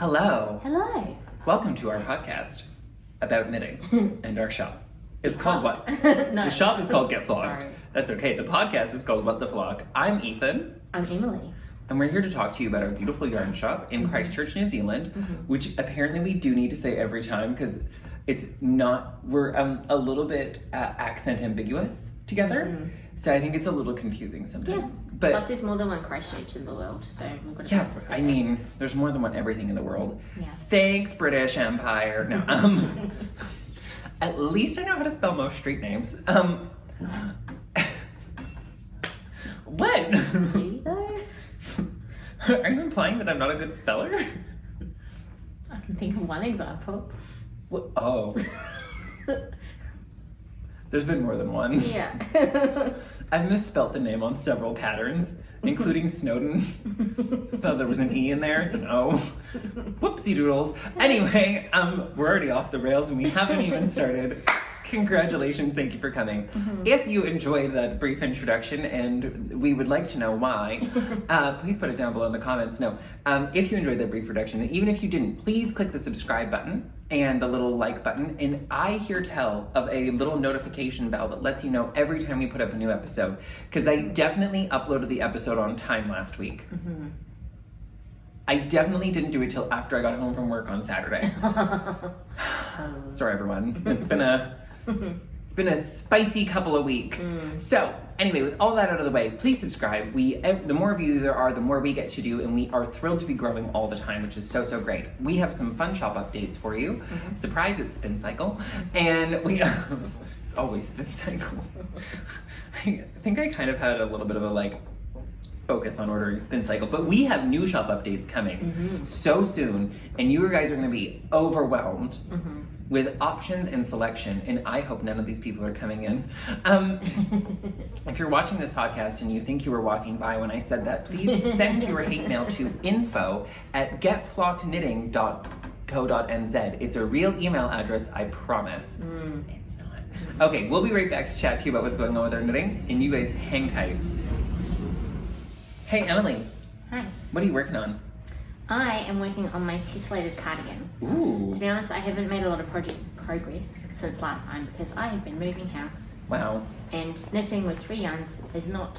Hello. Hello. Welcome to our podcast about knitting and our shop. It's called what? No. The shop is called Get Flocked. Sorry. That's okay. The podcast is called What the Flock. I'm Ethan. I'm Emily. And we're here to talk to you about our beautiful yarn shop in Christchurch, New Zealand, which apparently we do need to say every time because it's not, we're a little bit accent ambiguous together. So I think it's a little confusing sometimes. Yeah. But Plus, there's more than one Christchurch in the world, so we've got to yeah, be specific. I mean, there's more than one everything in the world. Yeah. Thanks, British Empire. No, at least I know how to spell most street names. What? Do you though? Are you implying that I'm not a good speller? I can think of one example. What? Oh. There's been more than one. Yeah. I've misspelt the name on several patterns, including Snowden. Thought there was an E in there, it's an O. Whoopsie doodles. Anyway, we're already off the rails and we haven't even started. Congratulations, thank you for coming. If you enjoyed that brief introduction, and we would like to know why, please put it down below in the comments. No, if you enjoyed that brief introduction, and even if you didn't, please click the subscribe button and the little like button, and I hear tell of a little notification bell that lets you know every time we put up a new episode, because I definitely uploaded the episode on time last week. I definitely didn't do it till after I got home from work on Saturday. Sorry everyone, it's been a spicy couple of weeks. So anyway, with all that out of the way, please subscribe. The more of you there are, the more we get to do, and we are thrilled to be growing all the time, which is so great. We have some fun shop updates for you. Surprise, it's Spin Cycle. And it's always Spin Cycle. I think I kind of had a little bit of a focus on ordering Spin Cycle, but we have new shop updates coming so soon, and you guys are going to be overwhelmed with options and selection, and I hope none of these people are coming in. If you're watching this podcast and you think you were walking by when I said that, please send your hate mail to info@getflockedknitting.co.nz. It's a real email address, I promise. It's not. Okay, we'll be right back to chat to you about what's going on with our knitting, and you guys hang tight. Hey, Emily. Hi. What are you working on? I am working on my tessellated cardigan. Ooh. To be honest, I haven't made a lot of progress since last time because I have been moving house. Wow. And knitting with 3 yarns is not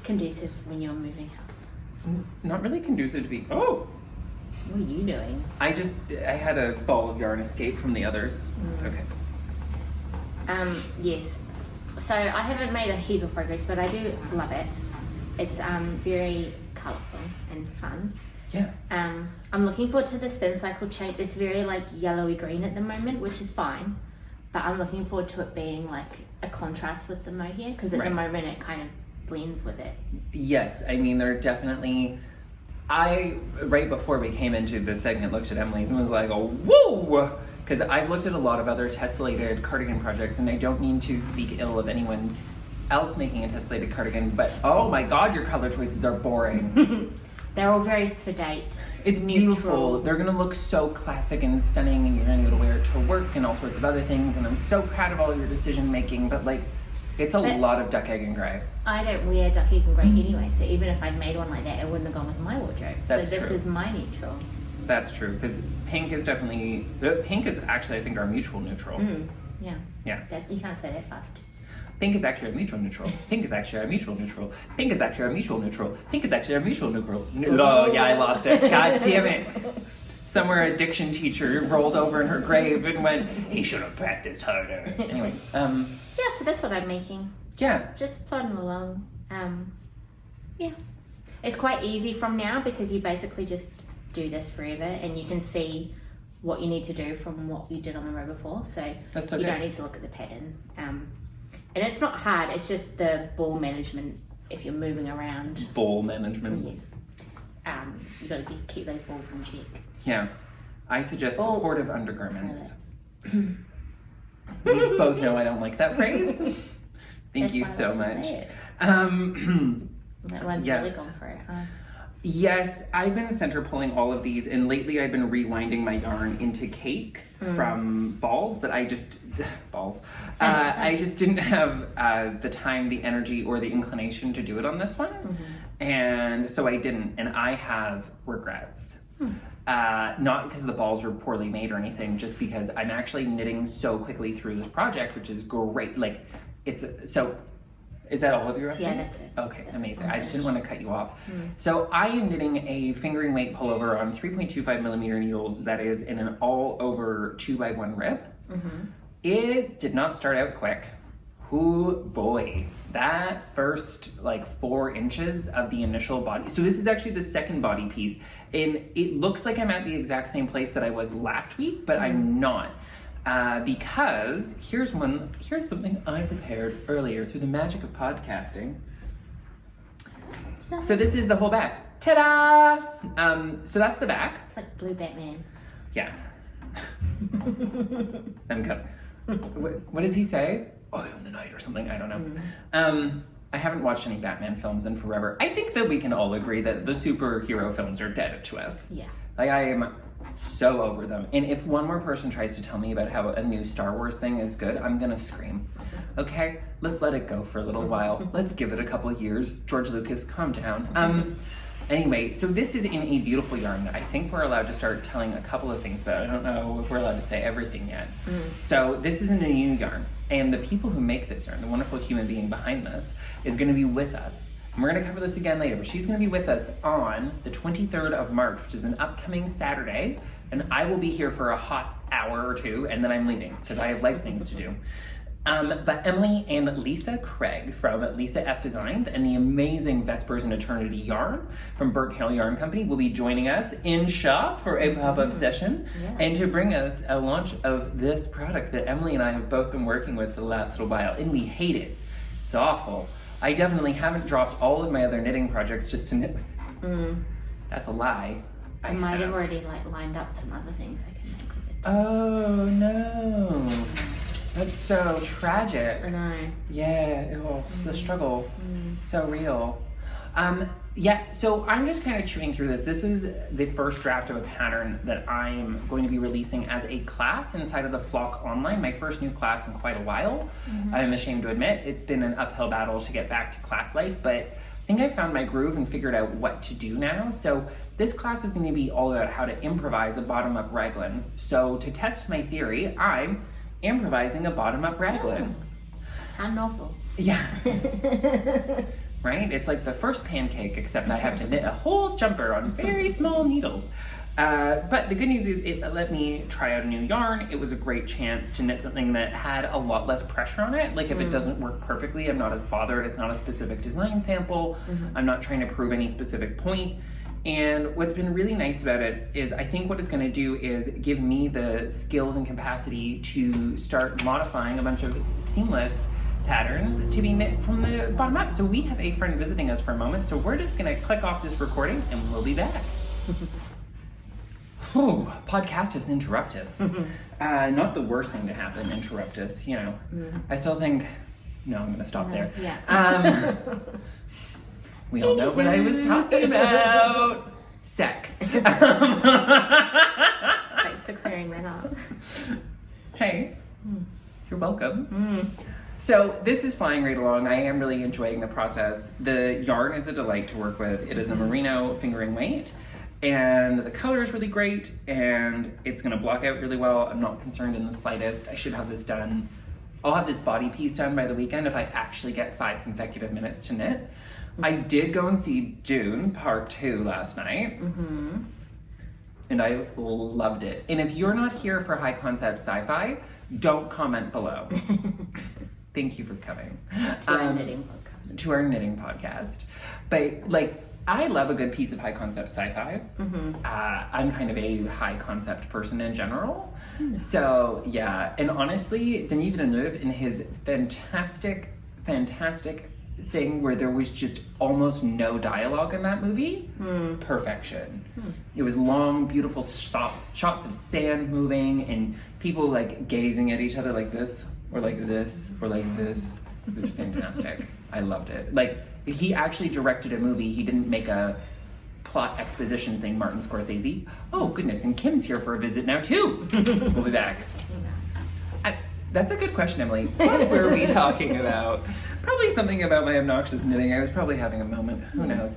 conducive when you're moving house. It's not really conducive to be... Oh! What are you doing? I had a ball of yarn escape from the others. It's okay. Yes. So I haven't made a heap of progress, but I do love it. It's very colourful and fun. Yeah. I'm looking forward to the Spin Cycle chain. It's very yellowy green at the moment, which is fine. But I'm looking forward to it being a contrast with the mohair, because at the moment it kind of blends with it. Yes, I mean they're definitely... right before we came into this segment, looked at Emily's and was like, oh, whoa! Because I've looked at a lot of other tessellated cardigan projects, and I don't mean to speak ill of anyone else making a tessellated cardigan, but oh my god, your color choices are boring. They're all very sedate. It's beautiful. They're gonna look so classic and stunning, and you're gonna be able to wear it to work and all sorts of other things, and I'm so proud of all your decision making, but it's a lot of duck egg and grey. I don't wear duck egg and grey anyway, so even if I'd made one like that, it wouldn't have gone with my wardrobe. That's so this true. is my neutral. That's true, because pink is actually, I think, our mutual neutral. Yeah. You can't say that fast. Pink is actually our mutual neutral. Pink is actually our mutual neutral. Pink is actually our mutual neutral. Pink is actually our mutual neutral. Oh, yeah, I lost it. God damn it. Somewhere a diction teacher rolled over in her grave and went, he should have practiced harder. Anyway, yeah, so that's what I'm making. Just plodding along. Yeah. It's quite easy from now because you basically just do this forever and you can see what you need to do from what you did on the row before. So you don't need to look at the pattern. And it's not hard, it's just the ball management if you're moving around. Ball management? Yes. You got to keep those balls in check. Yeah. I suggest supportive undergarments. We both know I don't like that phrase. Thank you so much. That one's really gone for it, huh? Yes, I've been center pulling all of these, and lately I've been rewinding my yarn into cakes from balls, but I just didn't have the time, the energy, or the inclination to do it on this one, and so I didn't, and I have regrets. Not because the balls were poorly made or anything, just because I'm actually knitting so quickly through this project, which is great. Like, is that all of your Yeah, that's it. Okay, amazing. I just didn't want to cut you off. So I am knitting a fingering weight pullover on 3.25 millimeter needles that is in an all over 2x1 rib. It did not start out quick. Oh boy, that first like 4 inches of the initial body. So this is actually the second body piece, and it looks like I'm at the exact same place that I was last week, but I'm not. Because here's something I prepared earlier through the magic of podcasting. Ta-da. So this is the whole back. Ta-da! So that's the back. It's like Blue Batman. Yeah. What does he say? I am the night or something, I don't know. I haven't watched any Batman films in forever. I think that we can all agree that the superhero films are dead to us. Yeah. Like, I am so over them. And if one more person tries to tell me about how a new Star Wars thing is good, I'm gonna scream. Okay, let's let it go for a little while. Let's give it a couple of years. George Lucas, calm down. Anyway, so this is in a beautiful yarn that I think we're allowed to start telling a couple of things about. I don't know if we're allowed to say everything yet. So this is in a new yarn, and the people who make this yarn, the wonderful human being behind this, is gonna be with us. And we're gonna cover this again later, but she's gonna be with us on the 23rd of March, which is an upcoming Saturday, and I will be here for a hot hour or two, and then I'm leaving, because I have life things to do. But Emily and Lisa Craig from Lisa F Designs and the amazing Vespers and Eternity yarn from Burnt Hill Yarn Company will be joining us in shop for a pop-up session and to bring us a launch of this product that Emily and I have both been working with for the last little while, and we hate it. It's awful. I definitely haven't dropped all of my other knitting projects just to knit. That's a lie. I might have already lined up some other things I can make with it. Oh no. That's so tragic. I know. Yeah, it's the struggle. So real. Yes, so I'm just kind of chewing through this. This is the first draft of a pattern that I'm going to be releasing as a class inside of the Flock Online, my first new class in quite a while. I'm ashamed to admit it's been an uphill battle to get back to class life, but I think I found my groove and figured out what to do now. So this class is going to be all about how to improvise a bottom-up raglan. So to test my theory, I'm improvising a bottom-up raglan. How novel. Yeah. Right? It's like the first pancake, except I have to knit a whole jumper on very small needles. But the good news is it let me try out a new yarn. It was a great chance to knit something that had a lot less pressure on it. Like if it doesn't work perfectly, I'm not as bothered. It's not a specific design sample. I'm not trying to prove any specific point. And what's been really nice about it is I think what it's gonna do is give me the skills and capacity to start modifying a bunch of seamless patterns to be knit from the bottom up. So we have a friend visiting us for a moment, so we're just gonna click off this recording and we'll be back. Podcastus interruptus. Not the worst thing to happen, interruptus, you know. I still think, no, I'm gonna stop there. Yeah. We all know what I was talking about. Sex. Thanks for clearing that up. Hey, you're welcome. So this is flying right along. I am really enjoying the process. The yarn is a delight to work with. It is a merino fingering weight, and the color is really great, and it's gonna block out really well. I'm not concerned in the slightest. I should have this done. I'll have this body piece done by the weekend if I actually get 5 consecutive minutes to knit. I did go and see June Part 2 last night, and I loved it. And if you're not here for high concept sci-fi, don't comment below. Thank you for coming. To our knitting podcast. To our knitting podcast. But like, I love a good piece of high concept sci-fi. I'm kind of a high concept person in general. So yeah, and honestly, Denis Villeneuve in his fantastic thing where there was just almost no dialogue in that movie, perfection. It was long, beautiful shots of sand moving and people like gazing at each other like this, or like this, or like this. It was fantastic. I loved it. Like, he actually directed a movie. He didn't make a plot exposition thing, Martin Scorsese. Oh goodness, and Kim's here for a visit now too. We'll be back. That's a good question, Emily. What were we talking about? Probably something about my obnoxious knitting. I was probably having a moment. Who knows?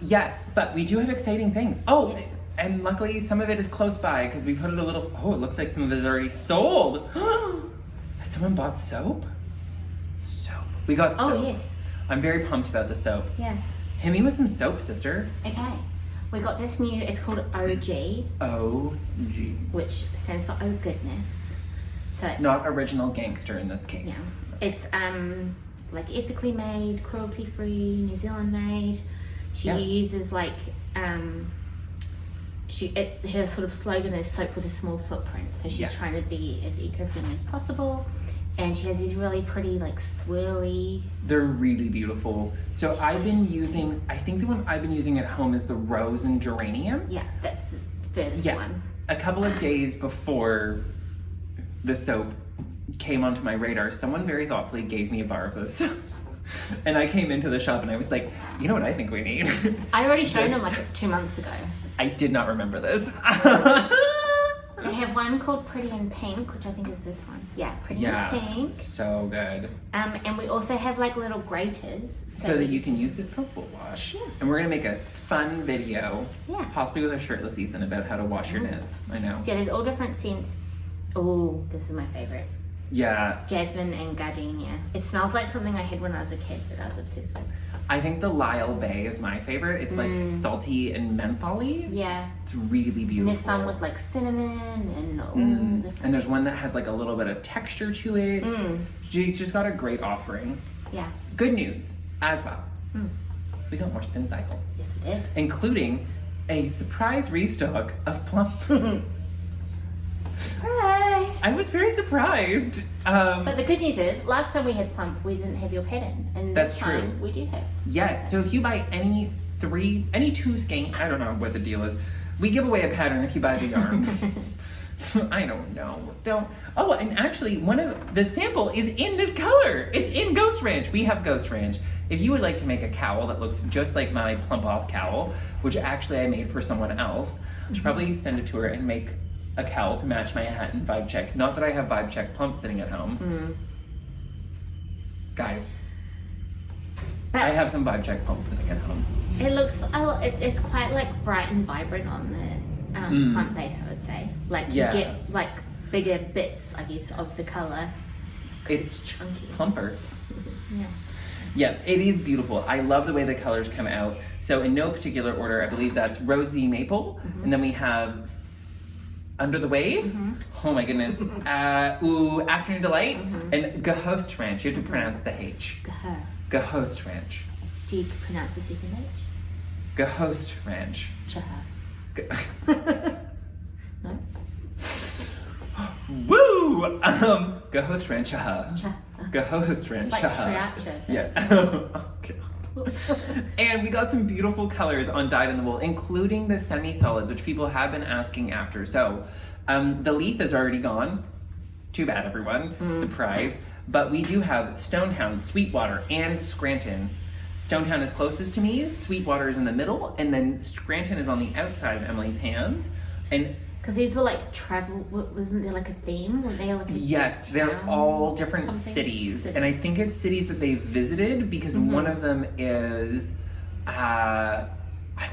Yes, but we do have exciting things. Oh, yes. And luckily, some of it is close by because we put it a little. Oh, it looks like some of it is already sold. Has someone bought soap? Soap. We got soap. Oh, yes. I'm very pumped about the soap. Yeah. Hit me with some soap, sister. Okay. We got this new, it's called OG. OG. Which stands for Oh Goodness. So it's not original gangster in this case. Yeah. It's like ethically made, cruelty free, New Zealand made. She uses like her sort of slogan is soap with a small footprint. So she's trying to be as eco-friendly as possible. And she has these really pretty, like, swirly. They're really beautiful. So I've been using, I think the one I've been using at home is the rose and geranium. Yeah, that's the furthest one. A couple of days before the soap came onto my radar, someone very thoughtfully gave me a bar of this. And I came into the shop and I was like, you know what I think we need? I already showed them like 2 months ago. I did not remember this. They have one called Pretty in Pink, which I think is this one. Yeah, Pretty in Pink. So good. And we also have like little graters. So that you can use it for wool wash. Yeah. And we're going to make a fun video, possibly with our shirtless Ethan, about how to wash your knits. I know. So yeah, there's all different scents. Oh, this is my favorite. Yeah. Jasmine and gardenia. It smells like something I had when I was a kid that I was obsessed with. I think the Lyle Bay is my favorite. It's like salty and mentholy. Yeah. It's really beautiful. And there's some with like cinnamon and all different. And there's one that has like a little bit of texture to it. She's just got a great offering. Yeah. Good news as well. We got more Spin Cycle. Yes, we did. Including a surprise restock of Plump. Surprise! I was very surprised. But the good news is, last time we had Plump, we didn't have your pattern. And this time, we do have. Yes, so if you buy any two skein, I don't know what the deal is. We give away a pattern if you buy the yarn. I don't know. Oh, and actually, one of the sample is in this color. It's in Ghost Ranch. We have Ghost Ranch. If you would like to make a cowl that looks just like my Plump Off cowl, which actually I made for someone else, I should probably send it to her and make a cowl to match my hat and Vibe Check. Not that I have Vibe Check Plump sitting at home. Guys, I have some Vibe Check Plump sitting at home. It looks, it's quite like bright and vibrant on the Plump base, I would say. Like you get like bigger bits, I guess, of the color. It's chunky. Plumper. Yeah, it is beautiful. I love the way the colors come out. So in no particular order, I believe that's Rosy Maple, and then we have Under the Wave. Oh my goodness. Afternoon Delight, and Ghost Ranch. You have to pronounce the H. Ghost Ranch. Do you pronounce the second H? Ghost Ranch. No? Woo! Ghost Ranch. Ghost Ranch. It's like sriracha. Yeah. Oh, God. And we got some beautiful colors on Dyed in the Wool, including the semi-solids, which people have been asking after. So, the leaf is already gone. Too bad, everyone. Surprise. But we do have Stonetown, Sweetwater, and Scranton. Stonetown is closest to me, Sweetwater is in the middle, and then Scranton is on the outside of Emily's hands. And because these were like travel, wasn't there like a theme? Were they like a yes, they're all different cities. And I think it's cities that they visited because one of them is, I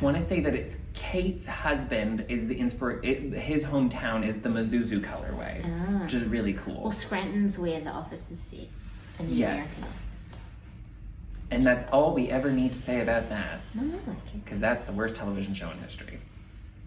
want to say that it's Kate's husband is the his hometown is the Mizuzu colorway, which is really cool. Well, Scranton's where the office is set in the American office. And that's all we ever need to say about that. No, I like it. Because that's the worst television show in history.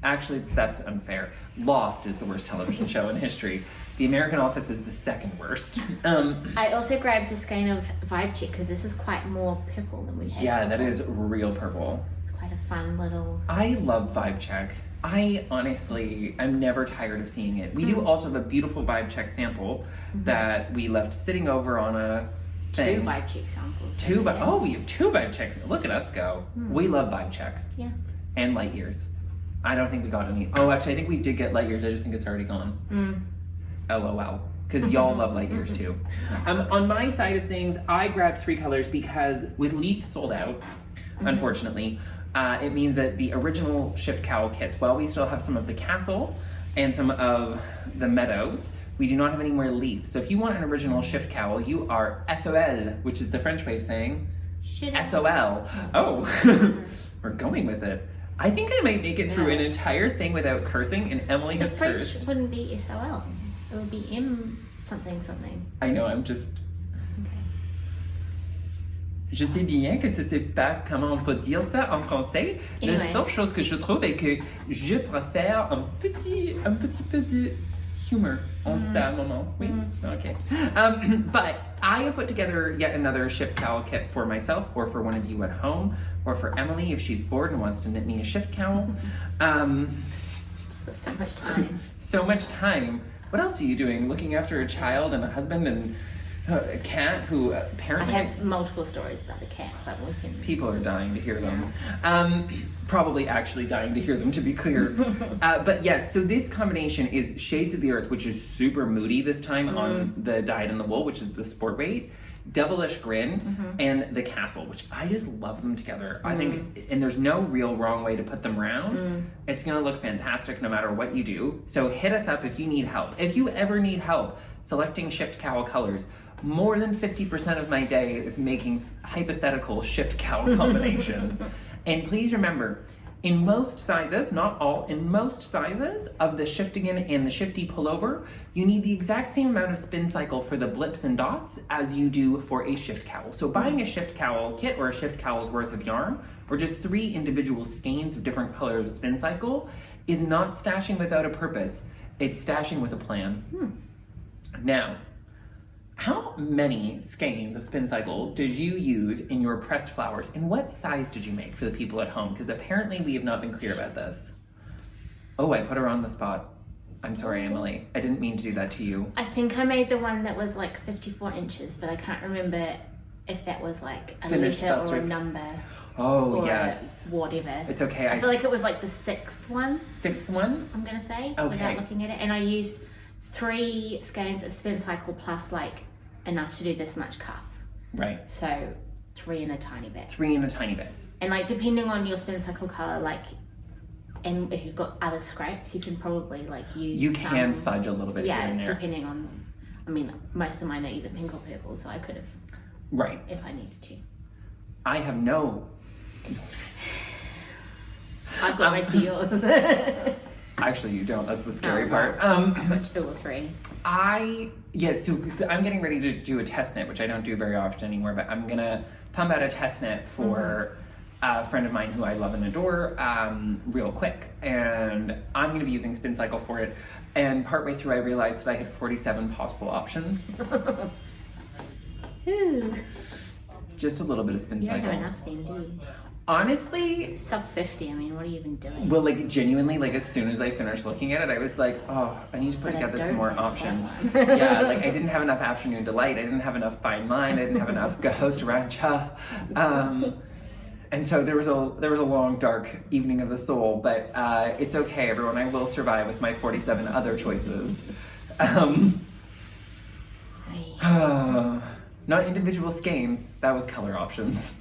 Actually, that's unfair. Lost is the worst television show in history. The American Office is the second worst. I also grabbed a skein of Vibe Check because this is quite more purple than we had. Yeah, that is real purple. It's quite a fun little... I love Vibe Check. I honestly, I'm never tired of seeing it. We do also have a beautiful Vibe Check sample that we left sitting over on a thing. 2 Vibe Check samples. We have 2 Vibe Checks. Look at us go. We love Vibe Check. Yeah. And Light Years. I don't think we got any. Oh, actually, I think we did get Light Years. I just think it's already gone. LOL. Because y'all love Light Years too. On my side of things, I grabbed 3 colors because with Leaf sold out, unfortunately, it means that the original shipped cowl kits, while we still have some of the castle and some of the meadows, we do not have any more Leaf. So if you want an original shift cowl, you are SOL, which is the French way of saying SOL. Oh, we're going with it. I think I might make it through an entire thing without cursing, and Emily has French cursed. wouldn't be SOL. It would be M something. I know, I'm just... Okay. Je sais bien que je sais pas comment on peut dire ça en français. Anyway. La seule chose que je trouve est que je préfère un petit peu de humor en ce moment. Oui? Okay. But I have put together yet another shift cowl kit for myself or for one of you at home or for Emily if she's bored and wants to knit me a shift cowl. Just so much time. So much time. What else are you doing? Looking after a child and a husband and a cat who apparently... I have multiple stories about the cat, but we can... People are dying to hear them. Probably actually dying to hear them, to be clear. But yes, so this combination is Shades of the Earth, which is super moody this time on the Dyed in the Wool, which is the sport weight, Devilish Grin, and the Castle, which I just love them together. I think, and there's no real wrong way to put them around. It's gonna look fantastic no matter what you do. So hit us up if you need help. If you ever need help selecting shift cowl colors, more than 50% of my day is making hypothetical shift cowl combinations. And please remember, in most sizes, not all, in most sizes of the shiftigan and the shifty pullover, you need the exact same amount of spin cycle for the blips and dots as you do for a shift cowl. So buying a shift cowl kit or a shift cowl's worth of yarn, or just 3 individual skeins of different colors of spin cycle, is not stashing without a purpose. It's stashing with a plan. Now, how many skeins of spin cycle did you use in your pressed flowers, and what size did you make for the people at home? Because apparently we have not been clear about this. Oh, I put her on the spot. I'm sorry, Emily. I didn't mean to do that to you. I think I made the one that was like 54 inches, but I can't remember if that was like a letter or a number. Oh, or yes. Whatever. It's okay. I feel like it was like the 6th one. 6th one? I'm going to say, okay, without looking at it. And I used 3 skeins of spin cycle plus like enough to do this much cuff. Right. So 3 and a tiny bit. 3 and a tiny bit. And like depending on your spin cycle color, like, and if you've got other scraps, you can probably like use. You can fudge a little bit here and there. Depending on. I mean, most of mine are either pink or purple, so I could have. Right. If I needed to. I have no. I've got most of yours. Actually, you don't. That's the scary part. I've got 2 or 3. So I'm getting ready to do a test knit, which I don't do very often anymore, but I'm gonna pump out a test knit for a friend of mine who I love and adore real quick. And I'm gonna be using spin cycle for it. And partway through, I realized that I had 47 possible options. Just a little bit of spin cycle. You don't have enough then, do you? Honestly, sub 50. I mean, what are you even doing? Well, like genuinely, like as soon as I finished looking at it, I was like, oh, I need to put together some more options. Yeah, like I didn't have enough afternoon delight. I didn't have enough fine line. I didn't have enough ghost rancha. And so there was a long dark evening of the soul, but it's okay, everyone. I will survive with my 47 other choices. Not individual skeins. That was color options.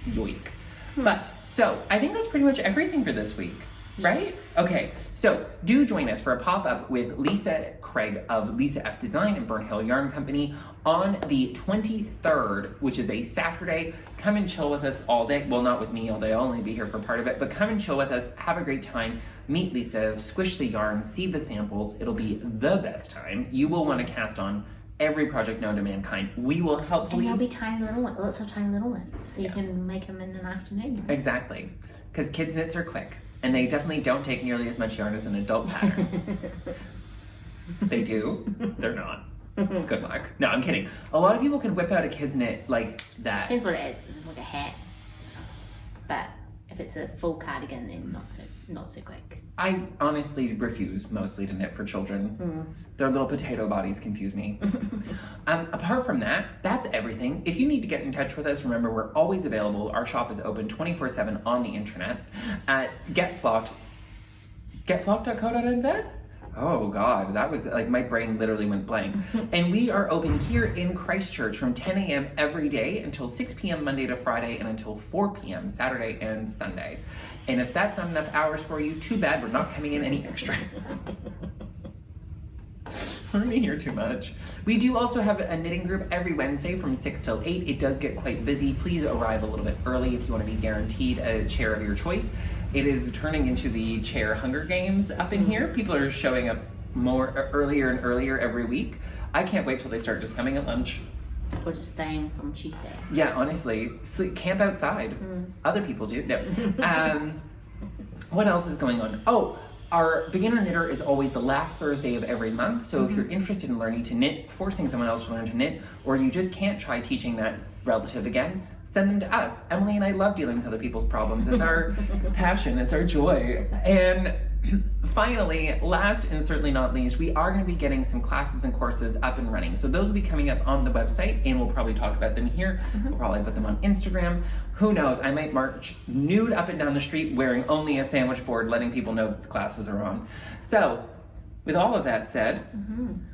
Yoinks. But, so, I think that's pretty much everything for this week, right? Yes. Okay, so do join us for a pop-up with Lisa Craig of Lisa F Design and Burnt Hill Yarn Company on the 23rd, which is a Saturday. Come and chill with us all day. Well, not with me all day, I'll only be here for part of it, but come and chill with us, have a great time, meet Lisa, squish the yarn, see the samples. It'll be the best time. You will want to cast on every project known to mankind. We will helpfully... And there'll be tiny little ones, lots of tiny little ones, so you can make them in an afternoon. Right? Exactly, because kids knits are quick, and they definitely don't take nearly as much yarn as an adult pattern. They do? They're not. Good luck. No, I'm kidding. A lot of people can whip out a kid's knit like that. Depends what it is. If it's like a hat, but if it's a full cardigan, then not so quick. I honestly refuse mostly to knit for children. Their little potato bodies confuse me. Apart from that, that's everything. If you need to get in touch with us, remember we're always available. Our shop is open 24/7 on the internet at getflocked.co.nz. Oh God, that was like my brain literally went blank. And we are open here in Christchurch from 10 a.m. every day until 6 p.m. Monday to Friday and until 4 p.m. Saturday and Sunday. And if that's not enough hours for you, too bad, we're not coming in any extra. We're in here too much. We do also have a knitting group every Wednesday from 6 till 8. It does get quite busy. Please arrive a little bit early if you want to be guaranteed a chair of your choice. It is turning into the chair Hunger Games up in here. People are showing up more earlier and earlier every week. I can't wait till they start just coming at lunch. Or just staying from Tuesday. Yeah, honestly, camp outside. Other people do. No. What else is going on? Oh, our beginner knitter is always the last Thursday of every month. So if you're interested in learning to knit, forcing someone else to learn to knit, or you just can't try teaching that relative again, send them to us. Emily and I love dealing with other people's problems. It's our passion, it's our joy. And finally, last and certainly not least, we are going to be getting some classes and courses up and running. So those will be coming up on the website, and we'll probably talk about them here. We'll probably put them on Instagram. Who knows? I might march nude up and down the street wearing only a sandwich board, letting people know that the classes are on. So, with all of that said,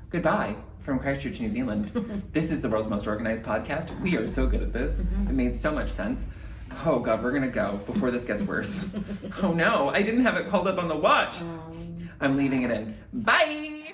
goodbye from Christchurch, New Zealand. This is the world's most organized podcast. We are so good at this. It made so much sense. Oh God, we're gonna go before this gets worse. Oh no, I didn't have it called up on the watch. I'm leaving it in. Bye!